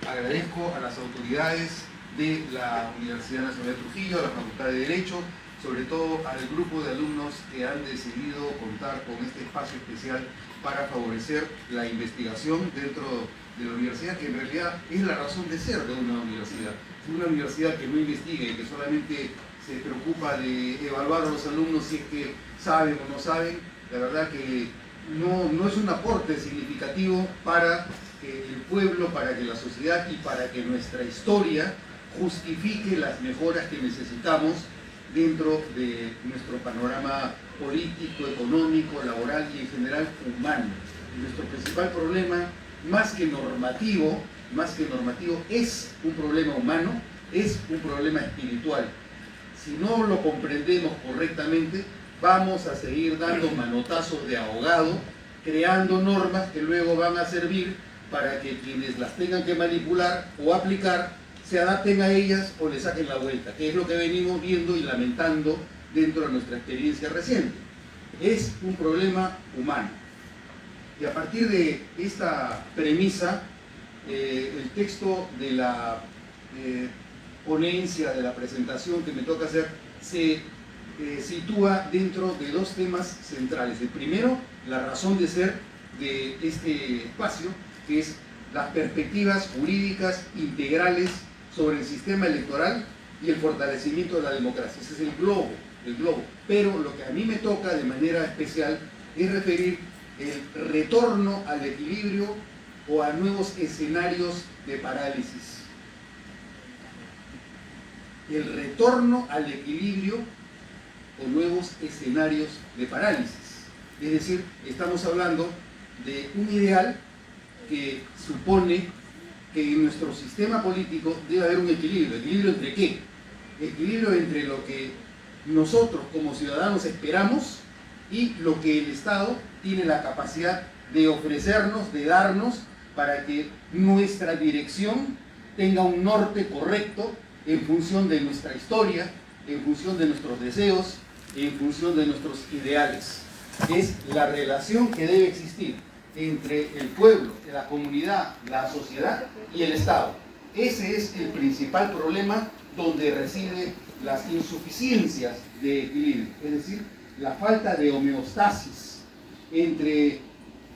agradezco a las autoridades de la Universidad Nacional de Trujillo, a la Facultad de Derecho, sobre todo al grupo de alumnos que han decidido contar con este espacio especial para favorecer la investigación dentro de la universidad, que en realidad es la razón de ser de una universidad. Una universidad que no investiga y que solamente se preocupa de evaluar a los alumnos si es que saben o no saben, la verdad que no es un aporte significativo para que el pueblo, para que la sociedad y para que nuestra historia justifique las mejoras que necesitamos dentro de nuestro panorama político, económico, laboral y en general humano. Nuestro principal problema, más que normativo, es un problema humano, es un problema espiritual. Si no lo comprendemos correctamente, vamos a seguir dando manotazos de ahogado, creando normas que luego van a servir para que quienes las tengan que manipular o aplicar se adapten a ellas o le saquen la vuelta, que es lo que venimos viendo y lamentando dentro de nuestra experiencia reciente. Es un problema humano. Y a partir de esta premisa, el texto de la ponencia, de la presentación que me toca hacer, se sitúa dentro de dos temas centrales. El primero, la razón de ser de este espacio, que es las perspectivas jurídicas integrales sobre el sistema electoral y el fortalecimiento de la democracia. Ese es el globo. Pero lo que a mí me toca de manera especial es referir el retorno al equilibrio o a nuevos escenarios de parálisis. El retorno al equilibrio o nuevos escenarios de parálisis. Es decir, estamos hablando de un ideal que supone que en nuestro sistema político debe haber un equilibrio. ¿Equilibrio entre qué? Equilibrio entre lo que nosotros como ciudadanos esperamos y lo que el Estado tiene la capacidad de ofrecernos, de darnos, para que nuestra dirección tenga un norte correcto en función de nuestra historia, en función de nuestros deseos, en función de nuestros ideales. Es la relación que debe existir entre el pueblo, la comunidad, la sociedad y el Estado. Ese es el principal problema donde residen las insuficiencias de equilibrio, es decir, la falta de homeostasis entre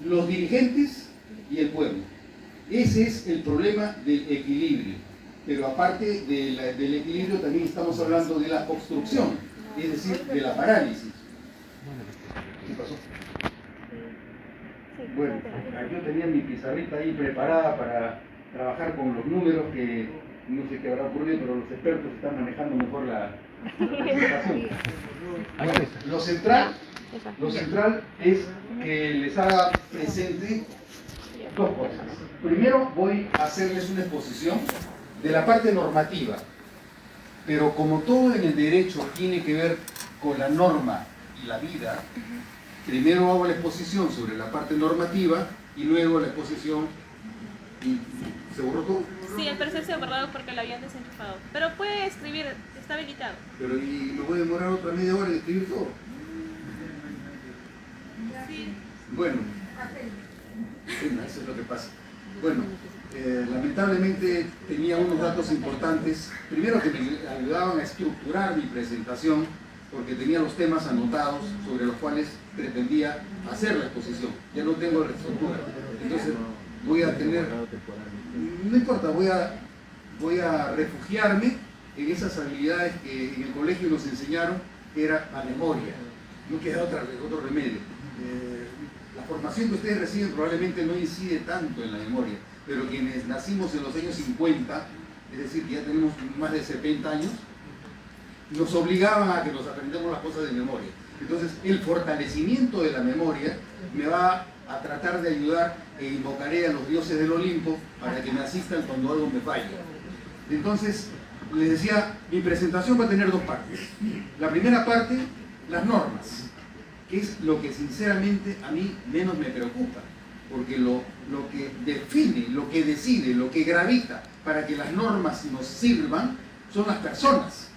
los dirigentes y el pueblo. Ese es el problema del equilibrio. Pero aparte del equilibrio también estamos hablando de la obstrucción, es decir, de la parálisis. ¿Qué pasó? Bueno, yo tenía mi pizarrita ahí preparada para trabajar con los números que no sé qué habrá ocurrido, pero los expertos están manejando mejor la presentación. Bueno, lo central es que les haga presente dos cosas. Primero voy a hacerles una exposición de la parte normativa, pero como todo en el derecho tiene que ver con la norma y la vida, primero hago la exposición sobre la parte normativa y luego la exposición. ¿Se borró todo? Sí, al parecer se ha borrado porque lo habían desenchufado. Pero puede escribir, está habilitado. Pero ¿y me voy a demorar otra media hora en escribir todo? Sí. Bueno, eso es lo que pasa. Bueno, lamentablemente tenía unos datos importantes. Primero que me ayudaban a estructurar mi presentación, porque tenía los temas anotados sobre los cuales pretendía hacer la exposición. Ya no tengo la estructura. Entonces voy a tener... No importa, voy a refugiarme en esas habilidades que en el colegio nos enseñaron, que era la memoria. No queda otro remedio. La formación que ustedes reciben probablemente no incide tanto en la memoria, pero quienes nacimos en los años 50, es decir, que ya tenemos más de 70 años, nos obligaban a que nos aprendamos las cosas de memoria. Entonces, el fortalecimiento de la memoria me va a tratar de ayudar e invocaré a los dioses del Olimpo para que me asistan cuando algo me falle. Entonces, les decía, mi presentación va a tener dos partes. La primera parte, las normas, que es lo que sinceramente a mí menos me preocupa, porque lo que define, lo que decide, lo que gravita para que las normas nos sirvan son las personas,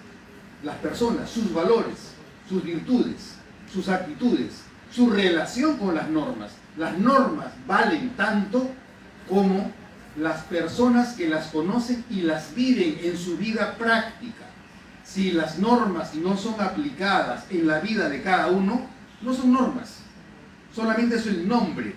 sus valores, sus virtudes, sus actitudes, su relación con las normas. Las normas valen tanto como las personas que las conocen y las viven en su vida práctica. Si las normas no son aplicadas en la vida de cada uno, no son normas, solamente es el nombre,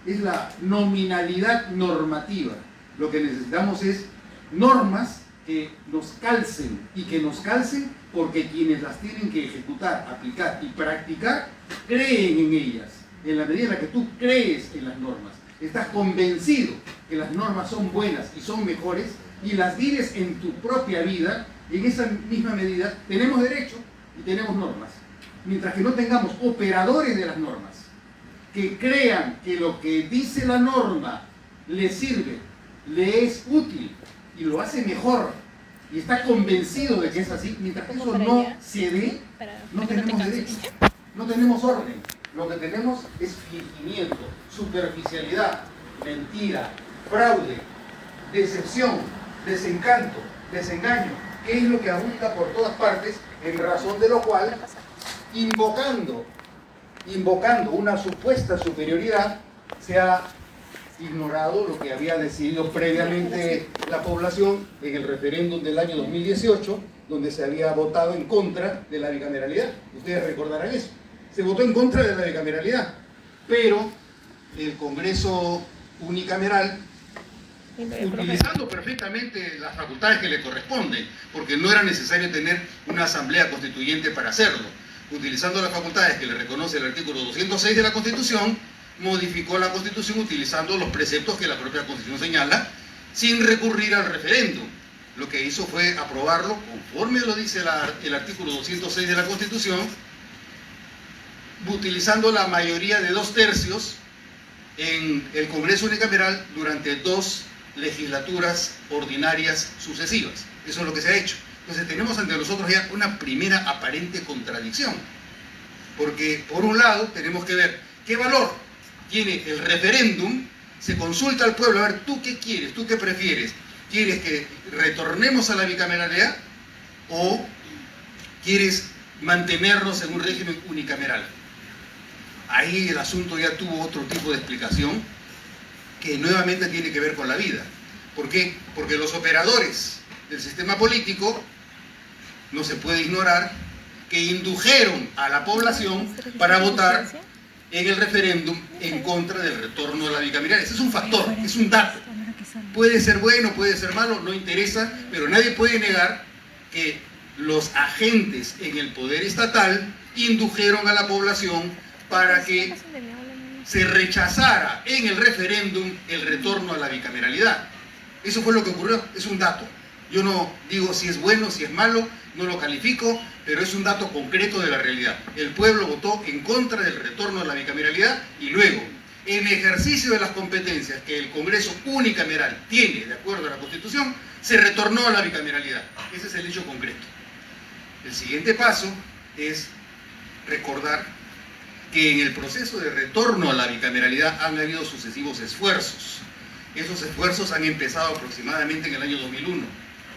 es la nominalidad normativa. Lo que necesitamos es normas que nos calcen, y que nos calcen porque quienes las tienen que ejecutar, aplicar y practicar creen en ellas. En la medida en la que tú crees en las normas, estás convencido que las normas son buenas y son mejores y las vives en tu propia vida, en esa misma medida tenemos derecho y tenemos normas. Mientras que no tengamos operadores de las normas que crean que lo que dice la norma le sirve, le es útil y lo hace mejor y está convencido de que es así, mientras que eso no se dé, no tenemos derecho, no tenemos orden. Lo que tenemos es fingimiento, superficialidad, mentira, fraude, decepción, desencanto, desengaño, que es lo que abunda por todas partes, en razón de lo cual, invocando una supuesta superioridad, se ha ignorado lo que había decidido previamente la población en el referéndum del año 2018, donde se había votado en contra de la bicameralidad. Ustedes recordarán eso. Se votó en contra de la bicameralidad, pero el Congreso unicameral, utilizando perfectamente las facultades que le corresponden, porque no era necesario tener una asamblea constituyente para hacerlo, utilizando las facultades que le reconoce el artículo 206 de la Constitución, modificó la Constitución utilizando los preceptos que la propia Constitución señala, sin recurrir al referéndum. Lo que hizo fue aprobarlo conforme lo dice el artículo 206 de la Constitución, utilizando la mayoría de 2/3 en el Congreso unicameral durante 2 legislaturas ordinarias sucesivas. Eso es lo que se ha hecho. Entonces tenemos ante nosotros ya una primera aparente contradicción, porque por un lado tenemos que ver qué valor tiene el referéndum. Se consulta al pueblo, a ver, ¿tú qué quieres? ¿Tú qué prefieres? ¿Quieres que retornemos a la bicameralidad o quieres mantenernos en un régimen unicameral? Ahí el asunto ya tuvo otro tipo de explicación que nuevamente tiene que ver con la vida. ¿Por qué? Porque los operadores del sistema político, no se puede ignorar, que indujeron a la población para votar en el referéndum en contra del retorno a la bicameralidad. Ese es un factor, es un dato. Puede ser bueno, puede ser malo, no interesa, pero nadie puede negar que los agentes en el poder estatal indujeron a la población para que se rechazara en el referéndum el retorno a la bicameralidad. Eso fue lo que ocurrió, es un dato. Yo no digo si es bueno, si es malo, no lo califico, pero es un dato concreto de la realidad. El pueblo votó en contra del retorno a la bicameralidad y luego, en ejercicio de las competencias que el Congreso unicameral tiene de acuerdo a la Constitución, se retornó a la bicameralidad. Ese es el hecho concreto. El siguiente paso es recordar que en el proceso de retorno a la bicameralidad han habido sucesivos esfuerzos. Esos esfuerzos han empezado aproximadamente en el año 2001,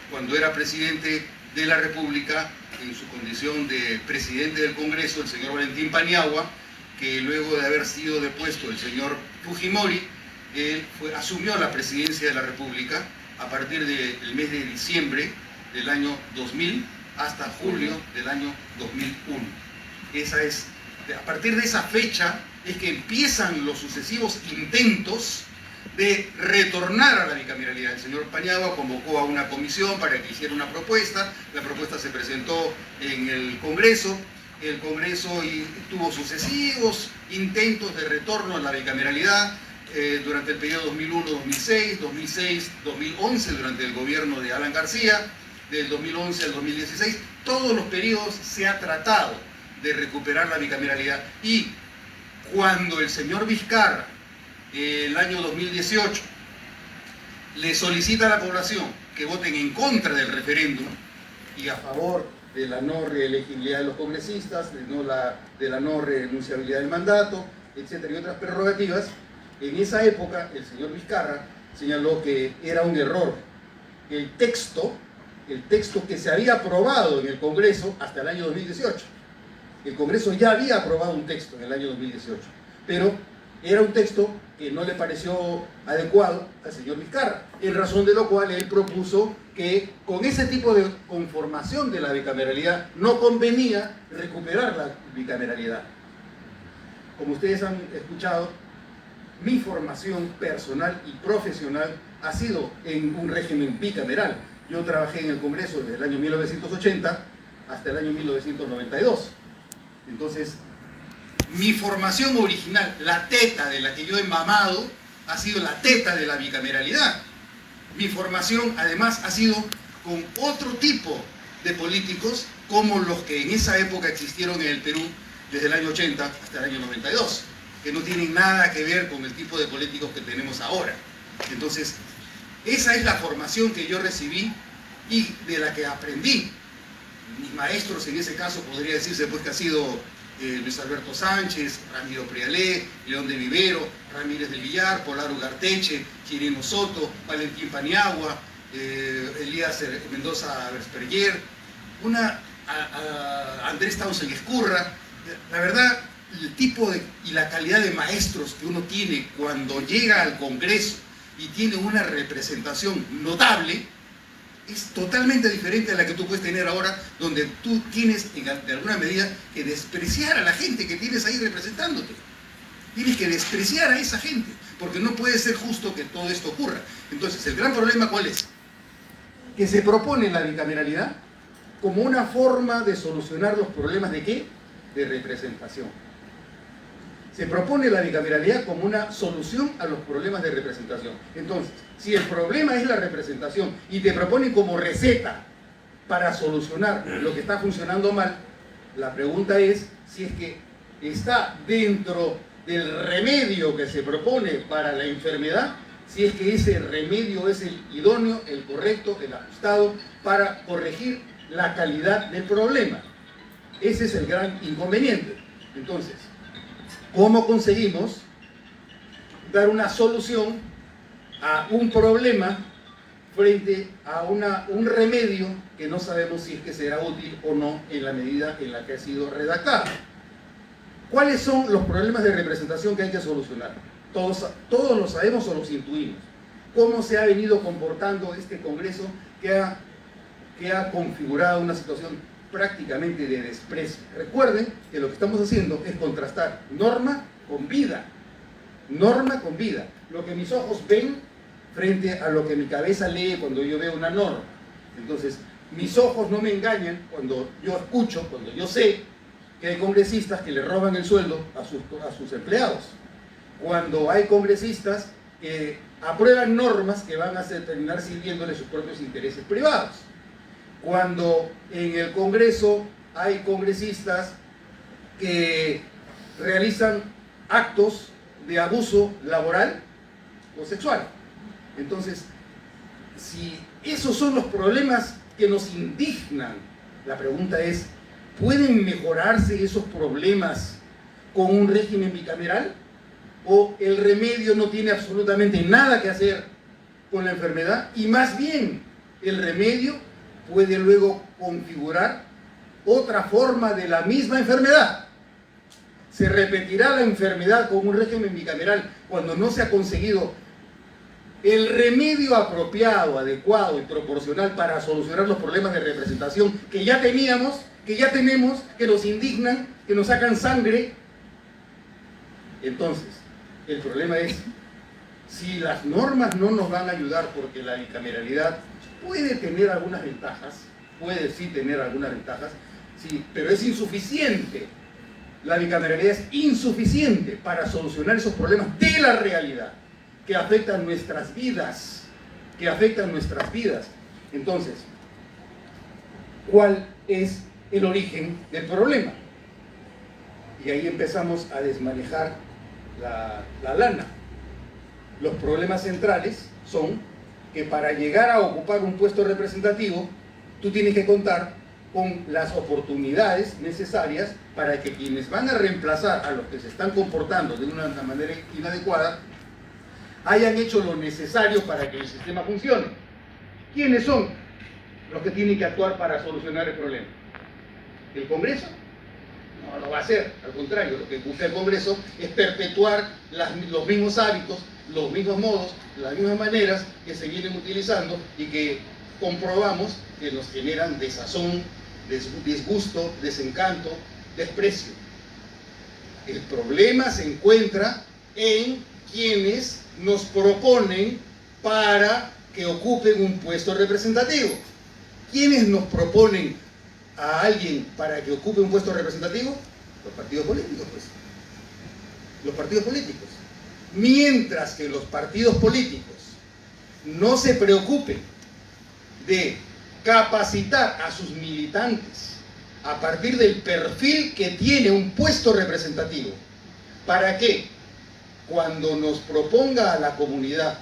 cuando era presidente de la República, en su condición de presidente del Congreso, el señor Valentín Paniagua, que luego de haber sido depuesto el señor Fujimori, él asumió la presidencia de la República a partir del mes de diciembre del año 2000 hasta julio del año 2001. A partir de esa fecha es que empiezan los sucesivos intentos de retornar a la bicameralidad. El señor Paniagua convocó a una comisión para que hiciera una propuesta. La propuesta se presentó en el Congreso. El Congreso tuvo sucesivos intentos de retorno a la bicameralidad durante el periodo 2001-2006, 2006-2011 durante el gobierno de Alan García, del 2011 al 2016. Todos los periodos se ha tratado de recuperar la bicameralidad, y cuando el señor Vizcarra el año 2018 le solicita a la población que voten en contra del referéndum y a favor de la no reelegibilidad de los congresistas, de la no renunciabilidad del mandato, etcétera, y otras prerrogativas, en esa época el señor Vizcarra señaló que era un error el texto que se había aprobado en el Congreso hasta el año 2018. El Congreso ya había aprobado un texto en el año 2018, pero era un texto que no le pareció adecuado al señor Vizcarra, en razón de lo cual él propuso que con ese tipo de conformación de la bicameralidad no convenía recuperar la bicameralidad. Como ustedes han escuchado, mi formación personal y profesional ha sido en un régimen bicameral. Yo trabajé en el Congreso desde el año 1980 hasta el año 1992. Entonces, mi formación original, la teta de la que yo he mamado, ha sido la teta de la bicameralidad. Mi formación, además, ha sido con otro tipo de políticos, como los que en esa época existieron en el Perú desde el año 80 hasta el año 92, que no tienen nada que ver con el tipo de políticos que tenemos ahora. Entonces, esa es la formación que yo recibí y de la que aprendí. Mis maestros, en ese caso, podría decirse pues que ha sido Luis Alberto Sánchez, Ramiro Prialé, León de Vivero, Ramírez del Villar, Polar Ugarteche, Quirino Soto, Valentín Paniagua, Elías Mendoza Versperger, Andrés Townsend Escurra. La verdad, el tipo y la calidad de maestros que uno tiene cuando llega al Congreso y tiene una representación notable, es totalmente diferente a la que tú puedes tener ahora, donde tú tienes, de alguna medida, que despreciar a la gente que tienes ahí representándote. Tienes que despreciar a esa gente, porque no puede ser justo que todo esto ocurra. Entonces, el gran problema, ¿cuál es? Que se propone la bicameralidad como una forma de solucionar los problemas ¿de qué? De representación. Se propone la bicameralidad como una solución a los problemas de representación. Entonces, si el problema es la representación y te proponen como receta para solucionar lo que está funcionando mal, la pregunta es si es que está dentro del remedio que se propone para la enfermedad, si es que ese remedio es el idóneo, el correcto, el ajustado para corregir la calidad del problema. Ese es el gran inconveniente. Entonces, ¿cómo conseguimos dar una solución a un problema frente a un remedio que no sabemos si es que será útil o no en la medida en la que ha sido redactado? ¿Cuáles son los problemas de representación que hay que solucionar? Todos lo sabemos o los intuimos. ¿Cómo se ha venido comportando este Congreso que ha configurado una situación prácticamente de desprecio? Recuerden que lo que estamos haciendo es contrastar norma con vida. Norma con vida. Lo que mis ojos ven frente a lo que mi cabeza lee cuando yo veo una norma. Entonces, mis ojos no me engañan cuando yo escucho, cuando yo sé que hay congresistas que le roban el sueldo a sus empleados. Cuando hay congresistas que aprueban normas que van a terminar sirviéndole sus propios intereses privados. Cuando en el Congreso hay congresistas que realizan actos de abuso laboral o sexual. Entonces, si esos son los problemas que nos indignan, la pregunta es, ¿pueden mejorarse esos problemas con un régimen bicameral? ¿O el remedio no tiene absolutamente nada que hacer con la enfermedad? Y más bien, el remedio puede luego configurar otra forma de la misma enfermedad. Se repetirá la enfermedad con un régimen bicameral cuando no se ha conseguido el remedio apropiado, adecuado y proporcional para solucionar los problemas de representación que ya teníamos, que ya tenemos, que nos indignan, que nos sacan sangre. Entonces, el problema es, si las normas no nos van a ayudar, porque la bicameralidad puede tener algunas ventajas, puede sí tener algunas ventajas, sí, pero es insuficiente. La bicameralidad es insuficiente para solucionar esos problemas de la realidad que afectan nuestras vidas, Entonces, ¿cuál es el origen del problema? Y ahí empezamos a desmanejar la lana. Los problemas centrales son que para llegar a ocupar un puesto representativo, tú tienes que contar con las oportunidades necesarias para que quienes van a reemplazar a los que se están comportando de una manera inadecuada hayan hecho lo necesario para que el sistema funcione. ¿Quiénes son los que tienen que actuar para solucionar el problema? ¿El Congreso? No lo va a hacer, al contrario, lo que busca el Congreso es perpetuar los mismos hábitos, los mismos modos, las mismas maneras que se vienen utilizando y que comprobamos que nos generan desazón, disgusto, desencanto, desprecio. El problema se encuentra en quienes nos proponen para que ocupen un puesto representativo. ¿Quiénes nos proponen a alguien para que ocupe un puesto representativo? Los partidos políticos, pues. Los partidos políticos. Mientras que los partidos políticos no se preocupen de capacitar a sus militantes a partir del perfil que tiene un puesto representativo, para que cuando nos proponga a la comunidad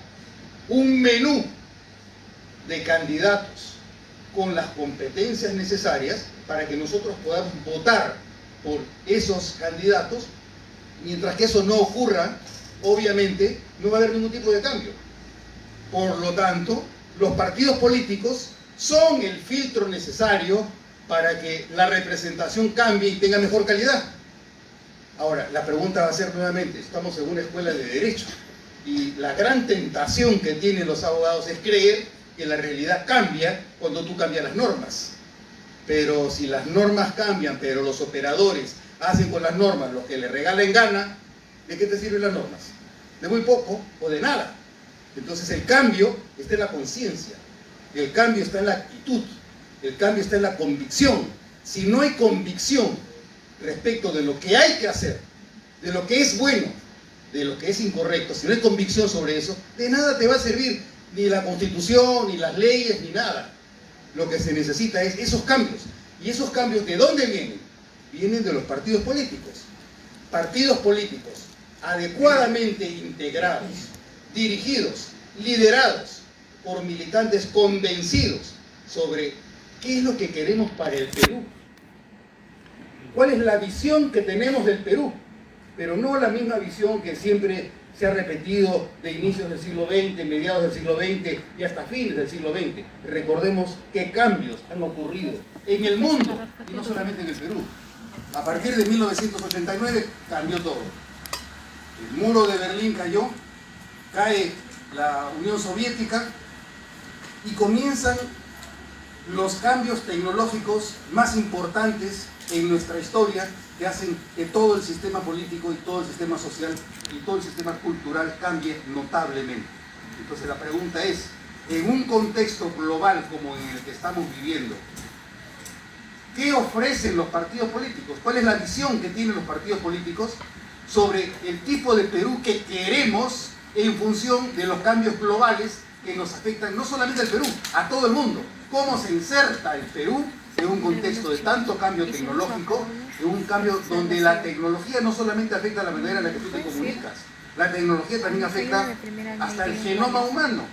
un menú de candidatos con las competencias necesarias para que nosotros podamos votar por esos candidatos, mientras que eso no ocurra, obviamente no va a haber ningún tipo de cambio. Por lo tanto, los partidos políticos son el filtro necesario para que la representación cambie y tenga mejor calidad. Ahora, la pregunta va a ser nuevamente, estamos en una escuela de derecho y la gran tentación que tienen los abogados es creer que la realidad cambia cuando tú cambias las normas. Pero si las normas cambian, pero los operadores hacen con las normas lo que les regalen gana, ¿de qué te sirven las normas? De muy poco o de nada. Entonces el cambio está en la conciencia, el cambio está en la actitud, el cambio está en la convicción. Si no hay convicción respecto de lo que hay que hacer, de lo que es bueno, de lo que es incorrecto, si no hay convicción sobre eso, de nada te va a servir ni la Constitución, ni las leyes, ni nada. Lo que se necesita es esos cambios. ¿Y esos cambios de dónde vienen? Vienen de los partidos políticos. Partidos políticos adecuadamente integrados, dirigidos, liderados por militantes convencidos sobre qué es lo que queremos para el Perú. ¿Cuál es la visión que tenemos del Perú? Pero no la misma visión que siempre se ha repetido de inicios del siglo XX, mediados del siglo XX y hasta fines del siglo XX. Recordemos qué cambios han ocurrido en el mundo y no solamente en el Perú. A partir de 1989 cambió todo. El muro de Berlín cayó, cae la Unión Soviética y comienzan los cambios tecnológicos más importantes en nuestra historia, que hacen que todo el sistema político y todo el sistema social y todo el sistema cultural cambie notablemente. Entonces la pregunta es, en un contexto global como en el que estamos viviendo, ¿qué ofrecen los partidos políticos? ¿Cuál es la visión que tienen los partidos políticos sobre el tipo de Perú que queremos en función de los cambios globales que nos afectan no solamente al Perú, a todo el mundo? ¿Cómo se inserta el Perú en un contexto de tanto cambio tecnológico, en un cambio donde la tecnología no solamente afecta la manera en la que tú te comunicas, la tecnología también afecta hasta el genoma humano?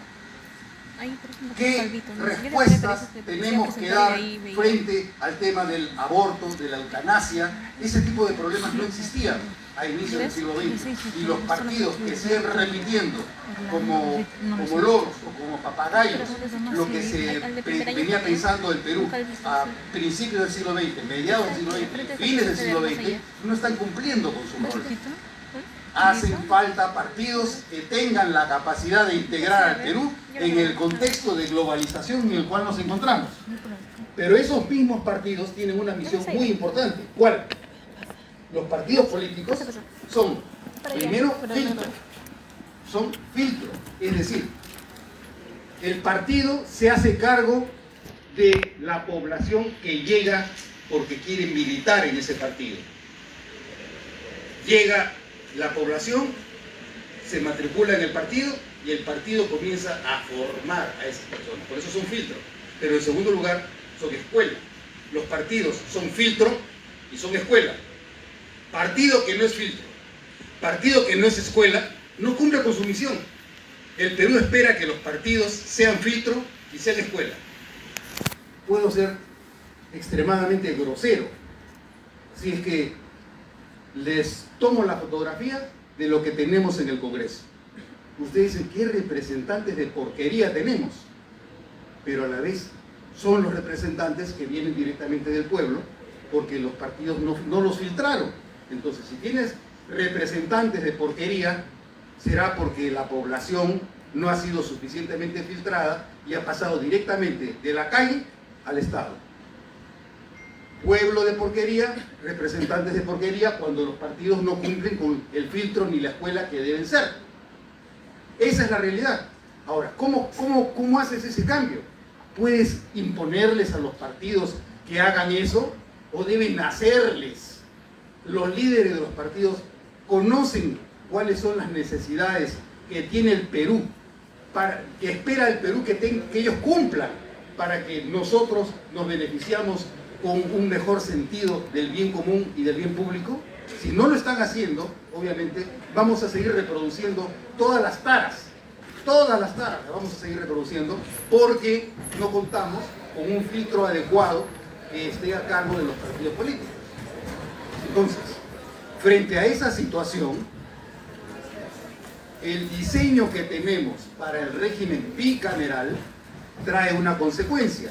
¿Qué respuestas tenemos que dar frente al tema del aborto, de la eutanasia? Ese tipo de problemas no existían a inicios del siglo XX y los partidos que siguen repitiendo como loros o como papagayos lo que se venía pensando del Perú a principios del siglo XX, mediados del siglo XX, fines del siglo XX, no están cumpliendo con su rol. Hacen falta partidos que tengan la capacidad de integrar al Perú en el contexto de globalización en el cual nos encontramos. Pero esos mismos partidos tienen una misión muy importante. ¿Cuál? Los partidos políticos son, primero, filtro. Son filtro. Es decir, el partido se hace cargo de la población que llega porque quiere militar en ese partido. Llega la población, se matricula en el partido y el partido comienza a formar a esas personas. Por eso son filtros. Pero en segundo lugar, son escuela. Los partidos son filtro y son escuela. Partido que no es filtro, partido que no es escuela, no cumple con su misión. El Perú espera que los partidos sean filtro y sean escuela. Puedo ser extremadamente grosero si es que les tomo la fotografía de lo que tenemos en el Congreso. Ustedes dicen, ¿qué representantes de porquería tenemos? Pero a la vez son los representantes que vienen directamente del pueblo porque los partidos no los filtraron. Entonces, si tienes representantes de porquería, será porque la población no ha sido suficientemente filtrada y ha pasado directamente de la calle al Estado. Pueblo de porquería, representantes de porquería, cuando los partidos no cumplen con el filtro ni la escuela que deben ser. Esa es la realidad. Ahora, ¿cómo haces ese cambio? ¿Puedes imponerles a los partidos que hagan eso o deben hacerles? Los líderes de los partidos conocen cuáles son las necesidades que tiene el Perú, que espera el Perú que ellos cumplan para que nosotros nos beneficiamos con un mejor sentido del bien común y del bien público. Si no lo están haciendo, obviamente vamos a seguir reproduciendo todas las taras las vamos a seguir reproduciendo porque no contamos con un filtro adecuado que esté a cargo de los partidos políticos. Entonces, frente a esa situación, el diseño que tenemos para el régimen bicameral trae una consecuencia.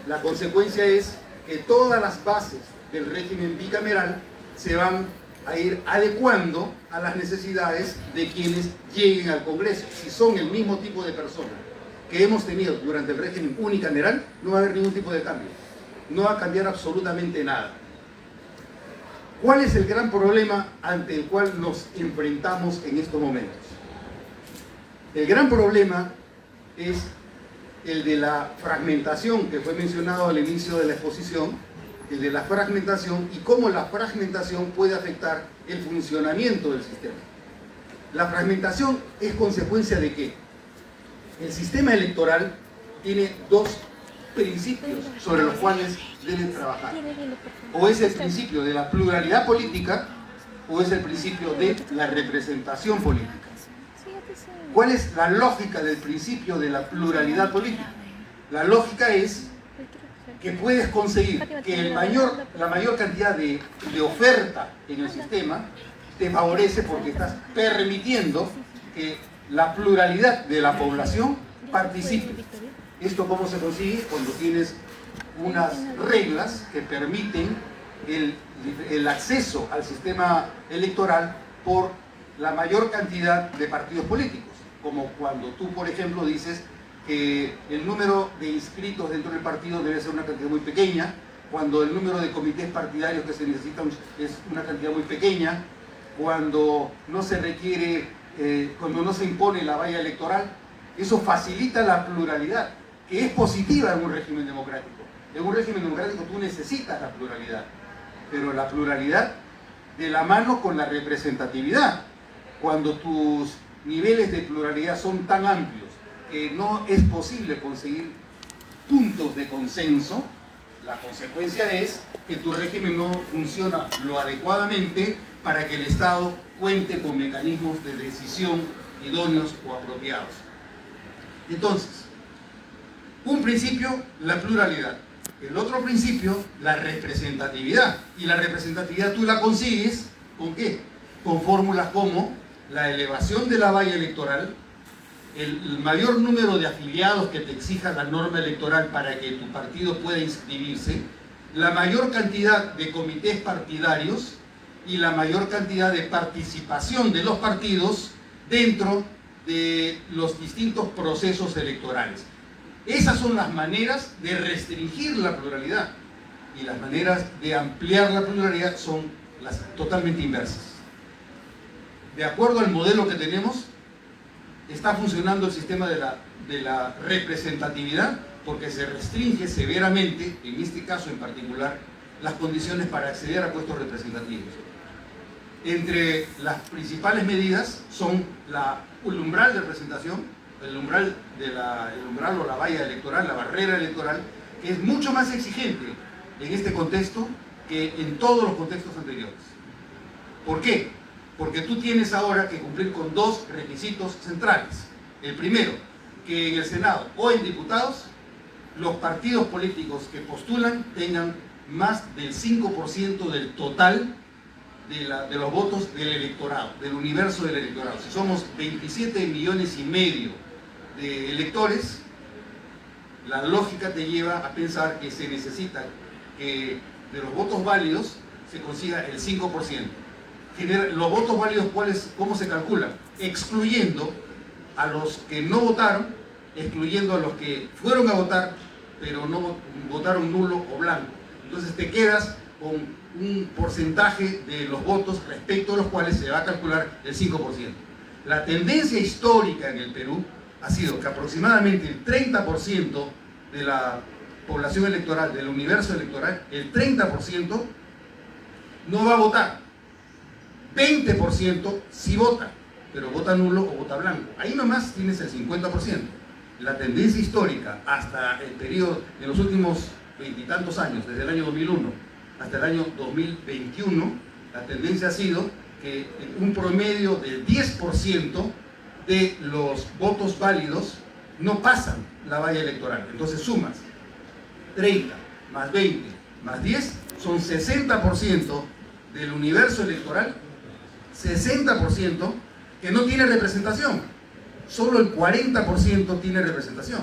La consecuencia es que todas las bases del régimen bicameral se van a ir adecuando a las necesidades de quienes lleguen al Congreso. Si son el mismo tipo de personas que hemos tenido durante el régimen unicameral, no va a haber ningún tipo de cambio. No va a cambiar absolutamente nada. ¿Cuál es el gran problema ante el cual nos enfrentamos en estos momentos? El gran problema es el de la fragmentación que fue mencionado al inicio de la exposición, el de la fragmentación y cómo la fragmentación puede afectar el funcionamiento del sistema. La fragmentación es consecuencia de que el sistema electoral tiene dos principios sobre los cuales deben trabajar. O es el principio de la pluralidad política o es el principio de la representación política. ¿Cuál es la lógica del principio de la pluralidad política? La lógica es que puedes conseguir que la mayor cantidad de oferta en el sistema te favorece porque estás permitiendo que la pluralidad de la población participe. ¿Esto cómo se consigue? Cuando tienes unas reglas que permiten el acceso al sistema electoral por la mayor cantidad de partidos políticos. Como cuando tú, por ejemplo, dices que el número de inscritos dentro del partido debe ser una cantidad muy pequeña, cuando el número de comités partidarios que se necesitan es una cantidad muy pequeña, cuando no se requiere, cuando no se impone la valla electoral. Eso facilita la pluralidad, que es positiva en un régimen democrático. En un régimen democrático tú necesitas la pluralidad, pero la pluralidad de la mano con la representatividad. Cuando tus niveles de pluralidad son tan amplios que no es posible conseguir puntos de consenso, la consecuencia es que tu régimen no funciona lo adecuadamente para que el Estado cuente con mecanismos de decisión idóneos o apropiados. Entonces, un principio, la pluralidad. El otro principio, la representatividad. Y la representatividad tú la consigues ¿con qué? Con fórmulas como la elevación de la valla electoral, el mayor número de afiliados que te exija la norma electoral para que tu partido pueda inscribirse, la mayor cantidad de comités partidarios y la mayor cantidad de participación de los partidos dentro de los distintos procesos electorales. Esas son las maneras de restringir la pluralidad, y las maneras de ampliar la pluralidad son las totalmente inversas. De acuerdo al modelo que tenemos, está funcionando el sistema de la representatividad porque se restringe severamente, en este caso en particular, las condiciones para acceder a puestos representativos. Entre las principales medidas son el umbral de representación, el umbral o la valla electoral, la barrera electoral, que es mucho más exigente en este contexto que en todos los contextos anteriores. ¿Por qué? Porque tú tienes ahora que cumplir con dos requisitos centrales. El primero, que en el Senado o en diputados, los partidos políticos que postulan tengan más del 5% del total de los votos del electorado, del universo del electorado. Si somos 27 millones y medio de electores, la lógica te lleva a pensar que se necesita que de los votos válidos se consiga el 5%. Los votos válidos, ¿cómo se calculan? Excluyendo a los que no votaron, excluyendo a los que fueron a votar, pero no votaron nulo o blanco. Entonces te quedas con un porcentaje de los votos respecto a los cuales se va a calcular el 5%. La tendencia histórica en el Perú ha sido que aproximadamente el 30% de la población electoral, del universo electoral, el 30% no va a votar. 20% sí vota, pero vota nulo o vota blanco. Ahí nomás tienes el 50%. La tendencia histórica hasta el periodo de los últimos veintitantos años, desde el año 2001 hasta el año 2021, la tendencia ha sido que un promedio del 10% de los votos válidos no pasan la valla electoral. Entonces sumas 30 más 20 más 10 son 60% del universo electoral, 60% que no tiene representación. Solo el 40% tiene representación.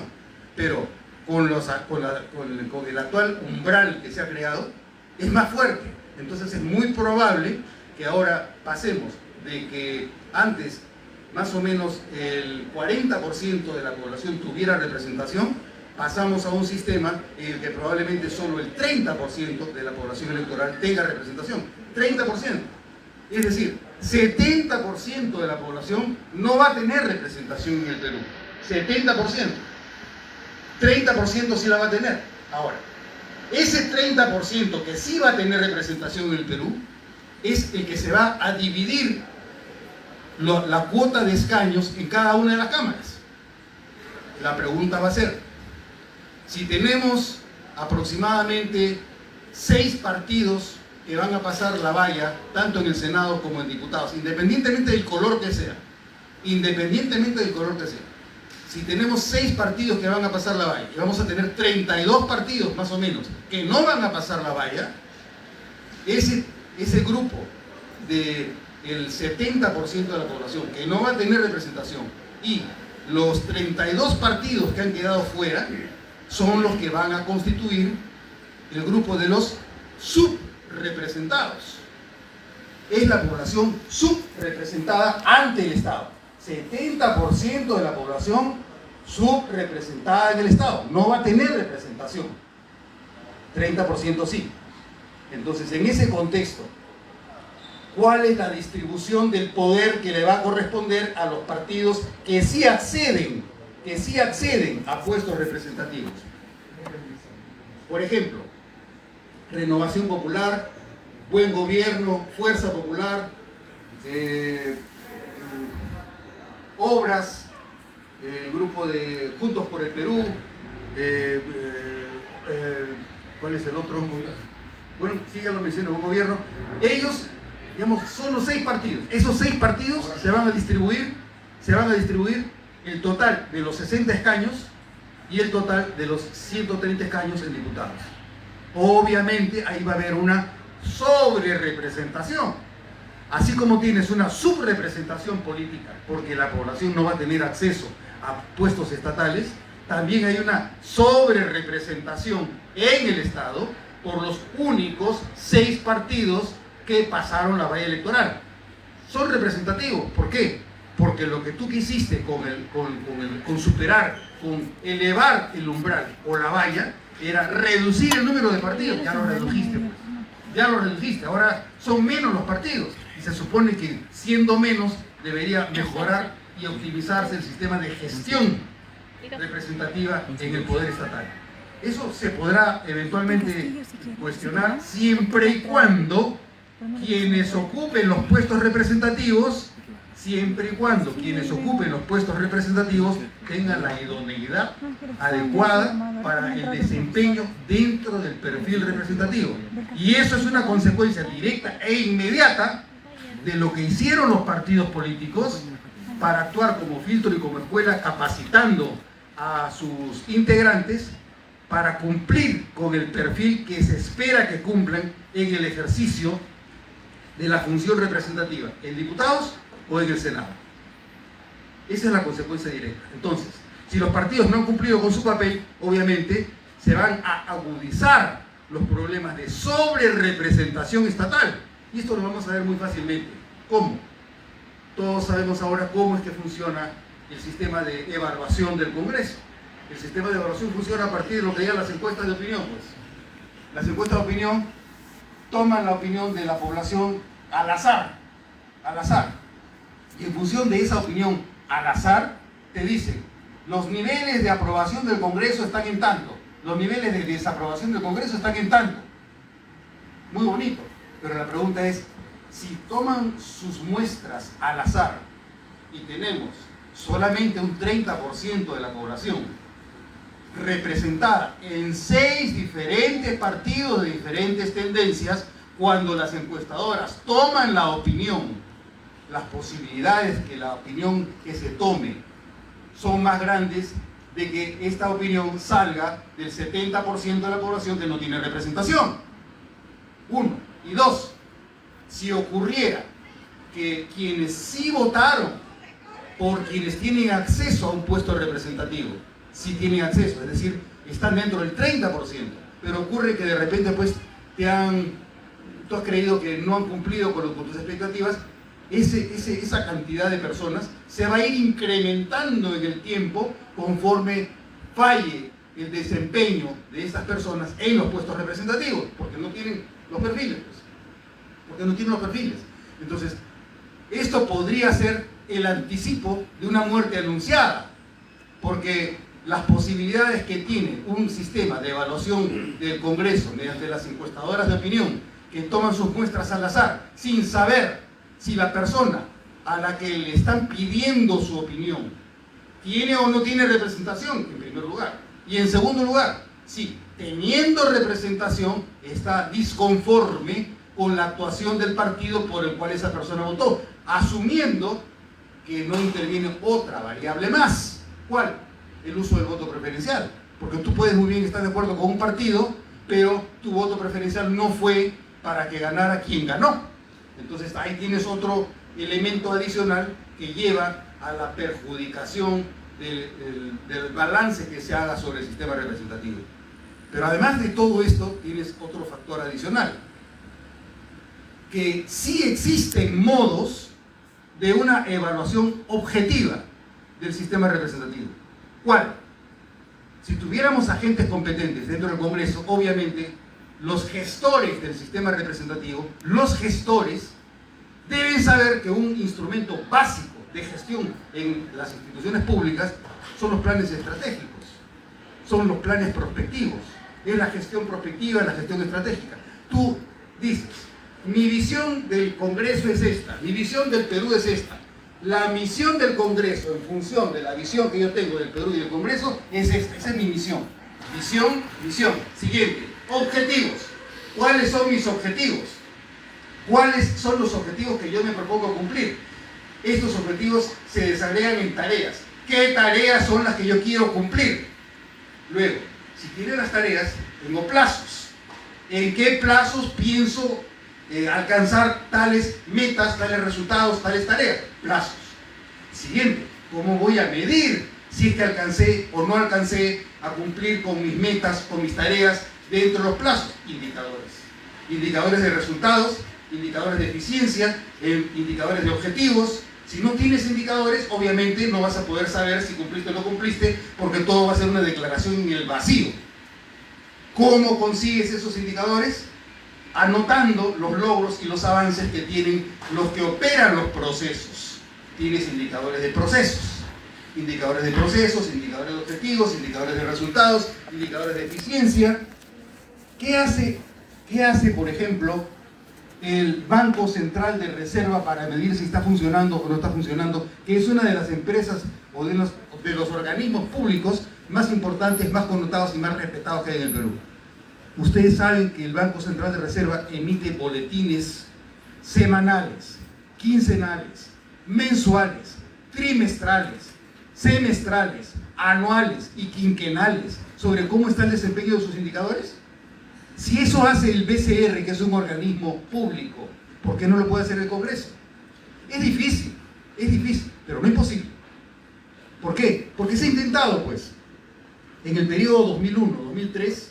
Pero con el actual umbral que se ha creado, es más fuerte. Entonces es muy probable que ahora pasemos de que antes más o menos el 40% de la población tuviera representación, pasamos a un sistema en el que probablemente solo el 30% de la población electoral tenga representación. 30%. Es decir, 70% de la población no va a tener representación en el Perú. 70%. 30% sí la va a tener. Ahora, ese 30% que sí va a tener representación en el Perú es el que se va a dividir la cuota de escaños en cada una de las cámaras. La pregunta va a ser, si tenemos aproximadamente 6 partidos que van a pasar la valla, tanto en el Senado como en diputados, independientemente del color que sea, si tenemos 6 partidos que van a pasar la valla y vamos a tener 32 partidos más o menos que no van a pasar la valla, ese grupo del 70% de la población que no va a tener representación y los 32 partidos que han quedado fuera son los que van a constituir el grupo de los subrepresentados. Es la población subrepresentada ante el Estado. 70% de la población subrepresentada en el Estado no va a tener representación. 30% sí. Entonces, en ese contexto, ¿cuál es la distribución del poder que le va a corresponder a los partidos que sí acceden a puestos representativos? Por ejemplo, Renovación Popular, Buen Gobierno, Fuerza Popular, Obras, el grupo de Juntos por el Perú, ¿cuál es el otro? Bueno, sí, ya lo mencioné, Buen Gobierno. Ellos, digamos, son los 6 partidos. Esos 6 partidos se van a distribuir el total de los 60 escaños y el total de los 130 escaños en diputados. Obviamente ahí va a haber una sobrerepresentación, así como tienes una subrepresentación política porque la población no va a tener acceso a puestos estatales, también hay una sobrerepresentación en el Estado por los únicos 6 partidos que pasaron la valla electoral. Son representativos. ¿Por qué? Porque lo que tú quisiste con elevar el umbral o la valla era reducir el número de partidos. Ya lo redujiste, pues. Ya lo redujiste. Ahora son menos los partidos y se supone que siendo menos debería mejorar y optimizarse el sistema de gestión representativa en el poder estatal. Eso se podrá eventualmente cuestionar siempre y cuando quienes ocupen los puestos representativos tengan la idoneidad adecuada para el desempeño dentro del perfil representativo. Y eso es una consecuencia directa e inmediata de lo que hicieron los partidos políticos para actuar como filtro y como escuela, capacitando a sus integrantes para cumplir con el perfil que se espera que cumplan en el ejercicio de la función representativa, en diputados o en el Senado. Esa es la consecuencia directa. Entonces, si los partidos no han cumplido con su papel, obviamente se van a agudizar los problemas de sobrerepresentación estatal. Y esto lo vamos a ver muy fácilmente. ¿Cómo? Todos sabemos ahora cómo es que funciona el sistema de evaluación del Congreso. El sistema de evaluación funciona a partir de lo que llaman las encuestas de opinión. Pues. Las encuestas de opinión toman la opinión de la población al azar. Y en función de esa opinión al azar, te dicen, los niveles de aprobación del Congreso están en tanto, los niveles de desaprobación del Congreso están en tanto. Muy bonito, pero la pregunta es, si toman sus muestras al azar y tenemos solamente un 30% de la población representada en 6 diferentes partidos de diferentes tendencias, cuando las encuestadoras toman la opinión, las posibilidades que la opinión que se tome son más grandes de que esta opinión salga del 70% de la población que no tiene representación. 1. Y 2. Si ocurriera que quienes sí votaron por quienes tienen acceso a un puesto representativo, sí tienen acceso, es decir, están dentro del 30%, pero ocurre que de repente pues tú has creído que no han cumplido con tus expectativas, esa cantidad de personas se va a ir incrementando en el tiempo conforme falle el desempeño de estas personas en los puestos representativos, porque no tienen los perfiles. Entonces, esto podría ser el anticipo de una muerte anunciada, porque las posibilidades que tiene un sistema de evaluación del Congreso mediante las encuestadoras de opinión que toman sus muestras al azar sin saber si la persona a la que le están pidiendo su opinión tiene o no tiene representación, en primer lugar, y en segundo lugar, si teniendo representación está disconforme con la actuación del partido por el cual esa persona votó, asumiendo que no interviene otra variable más. ¿Cuál? El uso del voto preferencial. Porque tú puedes muy bien estar de acuerdo con un partido, pero tu voto preferencial no fue para que ganara quien ganó. Entonces ahí tienes otro elemento adicional que lleva a la perjudicación del balance que se haga sobre el sistema representativo. Pero además de todo esto, tienes otro factor adicional, que sí existen modos de una evaluación objetiva del sistema representativo. ¿Cuál? Si tuviéramos agentes competentes dentro del Congreso, obviamente los gestores del sistema representativo, los gestores, deben saber que un instrumento básico de gestión en las instituciones públicas son los planes estratégicos, son los planes prospectivos, es la gestión prospectiva, la gestión estratégica. Tú dices, mi visión del Congreso es esta, mi visión del Perú es esta. La misión del Congreso, en función de la visión que yo tengo del Perú y del Congreso, es esta, esa es mi misión. Misión. Siguiente, objetivos. ¿Cuáles son mis objetivos? ¿Cuáles son los objetivos que yo me propongo cumplir? Estos objetivos se desagregan en tareas. ¿Qué tareas son las que yo quiero cumplir? Luego, si tiene las tareas, tengo plazos. ¿En qué plazos pienso alcanzar tales metas, tales resultados, tales tareas? Plazos. Siguiente, ¿cómo voy a medir si es que alcancé o no alcancé a cumplir con mis metas, con mis tareas dentro de los plazos? Indicadores. Indicadores de resultados, indicadores de eficiencia, indicadores de objetivos. Si no tienes indicadores, obviamente no vas a poder saber si cumpliste o no cumpliste, porque todo va a ser una declaración en el vacío. ¿Cómo consigues esos indicadores? Anotando los logros y los avances que tienen los que operan los procesos. Tienes indicadores de procesos, indicadores de objetivos, indicadores de resultados, indicadores de eficiencia. ¿Qué hace, por ejemplo, el Banco Central de Reserva para medir si está funcionando o no está funcionando, que es una de las empresas o de los organismos públicos más importantes, más connotados y más respetados que hay en el Perú? Ustedes saben que el Banco Central de Reserva emite boletines semanales, quincenales, mensuales, trimestrales, semestrales, anuales y quinquenales sobre cómo está el desempeño de sus indicadores. Si eso hace el BCR, que es un organismo público, ¿por qué no lo puede hacer el Congreso? Es difícil, pero no imposible. ¿Por qué? Porque se ha intentado, pues, en el periodo 2001-2003,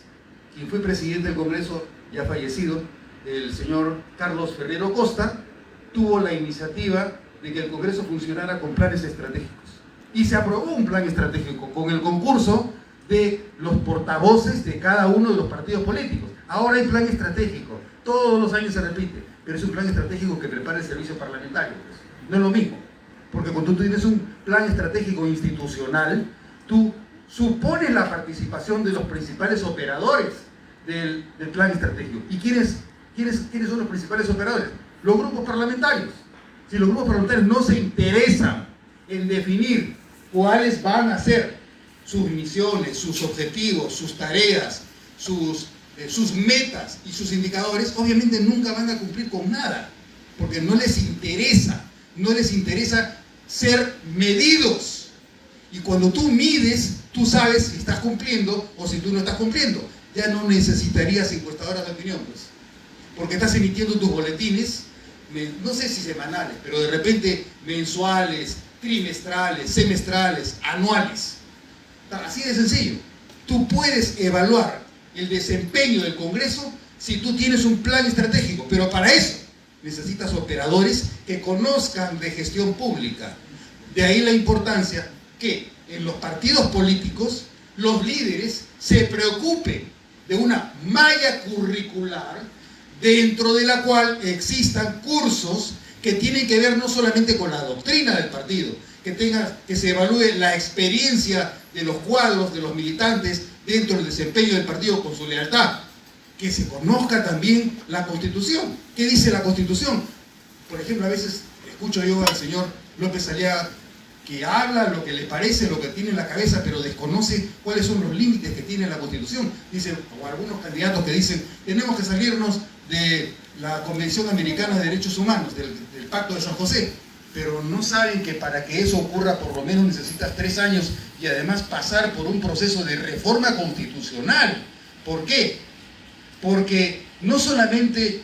quien fue presidente del Congreso, ya fallecido, el señor Carlos Ferrero Costa, tuvo la iniciativa de que el Congreso funcionara con planes estratégicos. Y se aprobó un plan estratégico con el concurso de los portavoces de cada uno de los partidos políticos. Ahora hay plan estratégico, todos los años se repite, pero es un plan estratégico que prepara el servicio parlamentario. Pues. No es lo mismo, porque cuando tú tienes un plan estratégico institucional, tú supones la participación de los principales operadores del plan estratégico. ¿Y quiénes son los principales operadores? Los grupos parlamentarios. Si los grupos parlamentarios no se interesan en definir cuáles van a ser sus misiones, sus objetivos, sus tareas, sus metas y sus indicadores, obviamente nunca van a cumplir con nada, porque no les interesa ser medidos. Y cuando tú mides, tú sabes si estás cumpliendo o si tú no estás cumpliendo. Ya no necesitarías encuestadoras de opinión, pues, porque estás emitiendo tus boletines, no sé si semanales, pero de repente mensuales, trimestrales, semestrales, anuales. Así de sencillo. Tú puedes evaluar el desempeño del Congreso si tú tienes un plan estratégico, pero para eso necesitas operadores que conozcan de gestión pública. De ahí la importancia que en los partidos políticos los líderes se preocupen de una malla curricular dentro de la cual existan cursos que tienen que ver no solamente con la doctrina del partido, que se evalúe la experiencia de los cuadros, de los militantes dentro del desempeño del partido con su lealtad, que se conozca también la Constitución. ¿Qué dice la Constitución? Por ejemplo, a veces escucho yo al señor López Aliaga que habla lo que le parece, lo que tiene en la cabeza, pero desconoce cuáles son los límites que tiene la Constitución. Dicen, o algunos candidatos que dicen, tenemos que salirnos de la Convención Americana de Derechos Humanos, del Pacto de San José, pero no saben que para que eso ocurra por lo menos necesitas 3 años y además pasar por un proceso de reforma constitucional. ¿Por qué? Porque no solamente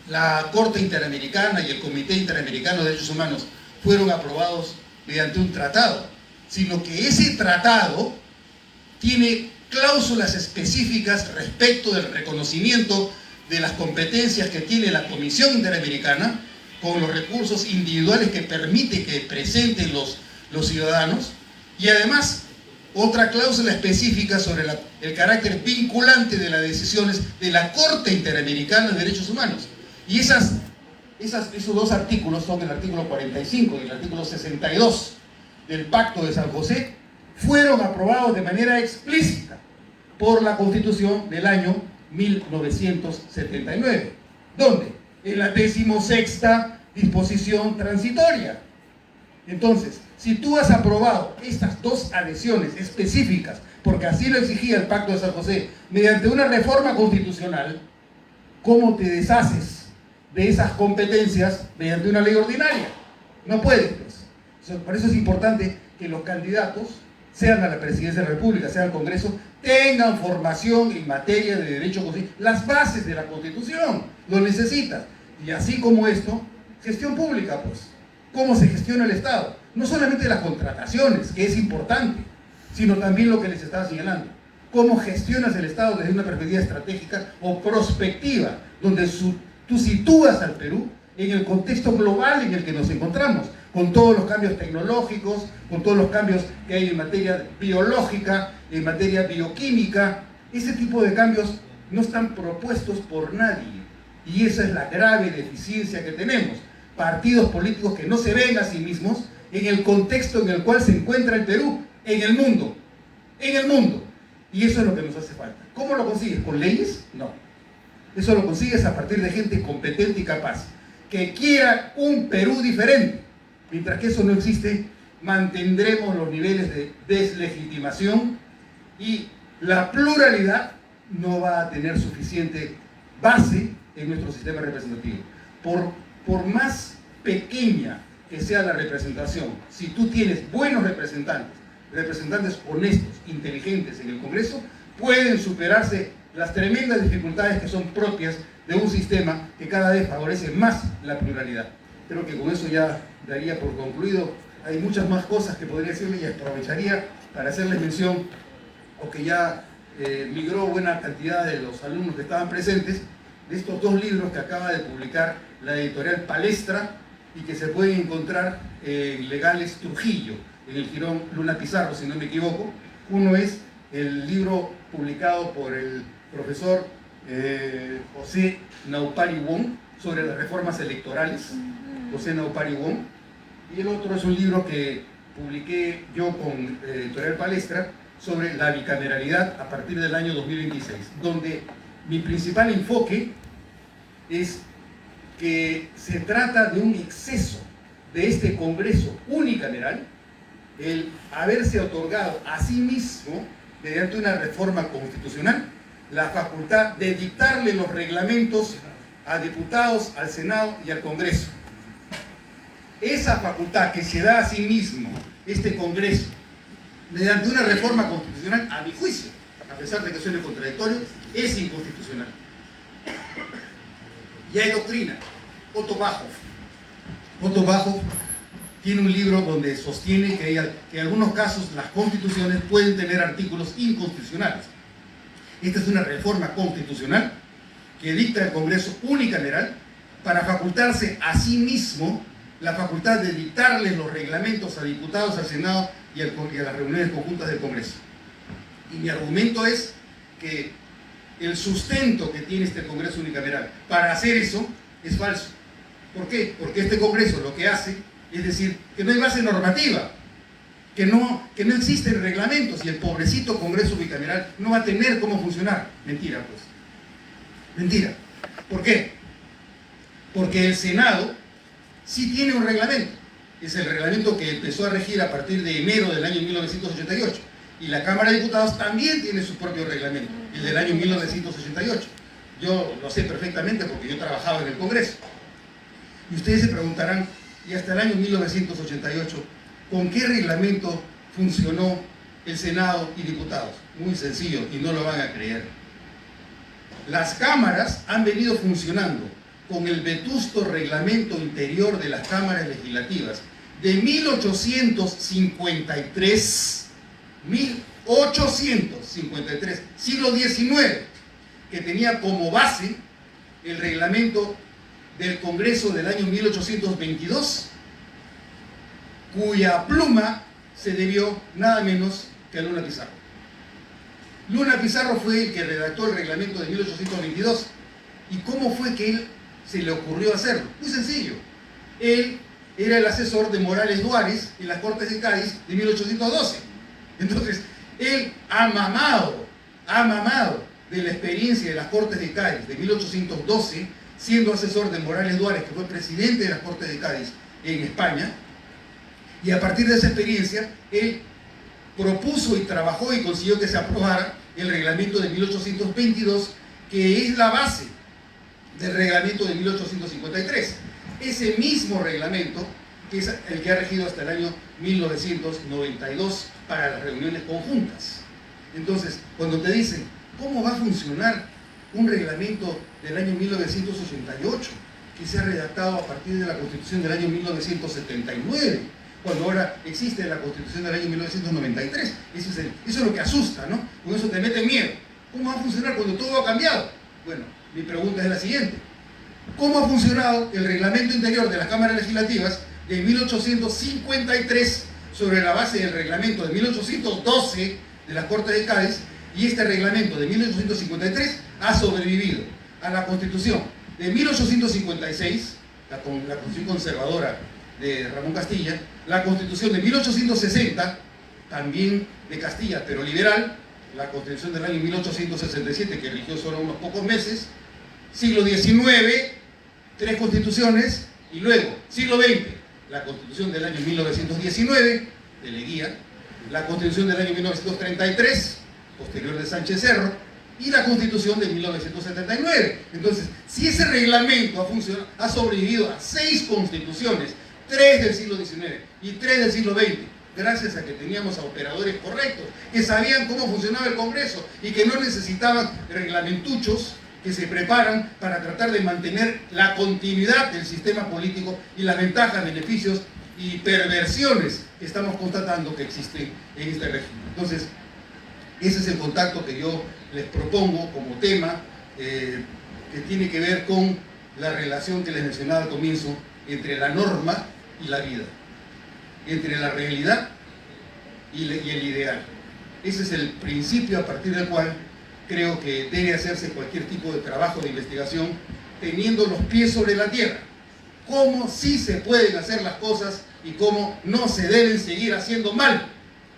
la Corte Interamericana y el Comité Interamericano de Derechos Humanos fueron aprobados mediante un tratado, sino que ese tratado tiene cláusulas específicas respecto del reconocimiento de las competencias que tiene la Comisión Interamericana con los recursos individuales que permite que presenten los ciudadanos, y además otra cláusula específica sobre el carácter vinculante de las decisiones de la Corte Interamericana de Derechos Humanos. Y esos 2 artículos son el artículo 45 y el artículo 62 del Pacto de San José, fueron aprobados de manera explícita por la Constitución del año 1979. ¿Dónde? En la 16ª disposición transitoria. Entonces, si tú has aprobado estas 2 adhesiones específicas, porque así lo exigía el Pacto de San José, mediante una reforma constitucional, ¿cómo te deshaces de esas competencias mediante una ley ordinaria? No puedes, pues. Por eso es importante que los candidatos, sean a la presidencia de la República, sean al Congreso, tengan formación en materia de derecho constitucional, las bases de la Constitución, lo necesitas. Y así como esto, gestión pública, pues. ¿Cómo se gestiona el Estado? No solamente las contrataciones, que es importante, sino también lo que les estaba señalando. ¿Cómo gestionas el Estado desde una perspectiva estratégica o prospectiva, donde tú sitúas al Perú en el contexto global en el que nos encontramos, con todos los cambios tecnológicos, con todos los cambios que hay en materia biológica, en materia bioquímica? Ese tipo de cambios no están propuestos por nadie, y esa es la grave deficiencia que tenemos. Partidos políticos que no se ven a sí mismos en el contexto en el cual se encuentra el Perú, en el mundo, y eso es lo que nos hace falta. ¿Cómo lo consigues? ¿Con leyes? No. Eso lo consigues a partir de gente competente y capaz, que quiera un Perú diferente. Mientras que eso no existe, mantendremos los niveles de deslegitimación y la pluralidad no va a tener suficiente base en nuestro sistema representativo. Por más pequeña que sea la representación, si tú tienes buenos representantes honestos, inteligentes en el Congreso, pueden superarse las tremendas dificultades que son propias de un sistema que cada vez favorece más la pluralidad. Creo que con eso ya daría por concluido. Hay muchas más cosas que podría decirle y aprovecharía para hacerles mención, o que ya migró buena cantidad de los alumnos que estaban presentes de estos dos libros que acaba de publicar la editorial Palestra y que se pueden encontrar en Legales Trujillo, en el Jirón Luna Pizarro, si no me equivoco. Uno es el libro publicado por el profesor José Naupari Wong sobre las reformas electorales, José Naupari Wong, y el otro es un libro que publiqué yo con editorial Palestra sobre la bicameralidad a partir del año 2026, donde mi principal enfoque es que se trata de un exceso de este Congreso unicameral, el haberse otorgado a sí mismo, mediante una reforma constitucional, la facultad de dictarle los reglamentos a diputados, al Senado y al Congreso. Esa facultad que se da a sí mismo este Congreso, mediante una reforma constitucional, a mi juicio, a pesar de que suene contradictorio, es inconstitucional. Y hay doctrina. Otto Bajo tiene un libro donde sostiene que en algunos casos las constituciones pueden tener artículos inconstitucionales. Esta es una reforma constitucional que dicta el Congreso unicameral para facultarse a sí mismo la facultad de dictarles los reglamentos a diputados, al Senado y a las reuniones conjuntas del Congreso. Y mi argumento es que el sustento que tiene este Congreso unicameral para hacer eso es falso. ¿Por qué? Porque este Congreso lo que hace es decir que no hay base normativa, que no existen reglamentos y el pobrecito Congreso bicameral no va a tener cómo funcionar. Mentira, pues. Mentira. ¿Por qué? Porque el Senado sí tiene un reglamento. Es el reglamento que empezó a regir a partir de enero del año 1988. Y la Cámara de Diputados también tiene su propio reglamento, el del año 1988. Yo lo sé perfectamente porque yo trabajaba en el Congreso. Y ustedes se preguntarán, ¿y hasta el año 1988 con qué reglamento funcionó el Senado y diputados? Muy sencillo, y no lo van a creer. Las cámaras han venido funcionando con el vetusto reglamento interior de las cámaras legislativas de 1853, siglo XIX, que tenía como base el reglamento del Congreso del año 1822, cuya pluma se debió nada menos que a Luna Pizarro. Luna Pizarro fue el que redactó el reglamento de 1822. ¿Y cómo fue que él se le ocurrió hacerlo? Muy sencillo. Él era el asesor de Morales Duárez en las Cortes de Cádiz de 1812. Entonces, él ha mamado de la experiencia de las Cortes de Cádiz de 1812, siendo asesor de Morales Duárez, que fue presidente de las Cortes de Cádiz en España, y a partir de esa experiencia, él propuso y trabajó y consiguió que se aprobara el reglamento de 1822, que es la base del reglamento de 1853. Ese mismo reglamento, que es el que ha regido hasta el año 1992 para las reuniones conjuntas. Entonces, cuando te dicen, ¿cómo va a funcionar un reglamento del año 1988 que se ha redactado a partir de la Constitución del año 1979, cuando ahora existe la Constitución del año 1993? Eso es lo que asusta, ¿no? Con eso te meten miedo. ¿Cómo va a funcionar cuando todo ha cambiado? Bueno, mi pregunta es la siguiente. ¿Cómo ha funcionado el reglamento interior de las cámaras legislativas de 1853 sobre la base del reglamento de 1812 de las Cortes de Cádiz, y este reglamento de 1853 ha sobrevivido a la Constitución de 1856, la Constitución conservadora de Ramón Castilla, la Constitución de 1860, también de Castilla, pero liberal, la Constitución del año 1867, que rigió solo unos pocos meses, siglo XIX, 3 constituciones, y luego, siglo XX, la Constitución del año 1919, de Leguía, la Constitución del año 1933, posterior de Sánchez Cerro, y la Constitución de 1979. Entonces, si ese reglamento ha sobrevivido a 6 constituciones, 3 del siglo XIX y 3 del siglo XX, gracias a que teníamos a operadores correctos, que sabían cómo funcionaba el Congreso y que no necesitaban reglamentuchos que se preparan para tratar de mantener la continuidad del sistema político y las ventajas, beneficios y perversiones que estamos constatando que existen en este régimen. Entonces, Ese es el contacto que yo les propongo como tema, que tiene que ver con la relación que les mencionaba al comienzo entre la norma y la vida, entre la realidad y el ideal. Ese es el principio a partir del cual creo que debe hacerse cualquier tipo de trabajo de investigación, teniendo los pies sobre la tierra. Cómo sí se pueden hacer las cosas y cómo no se deben seguir haciendo mal.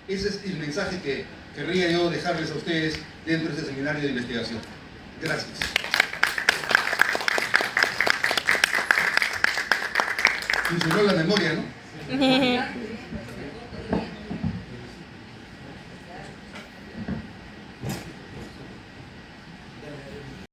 Ese es el mensaje que querría yo dejarles a ustedes dentro de este seminario de investigación. Gracias. Funcionó la memoria, ¿no?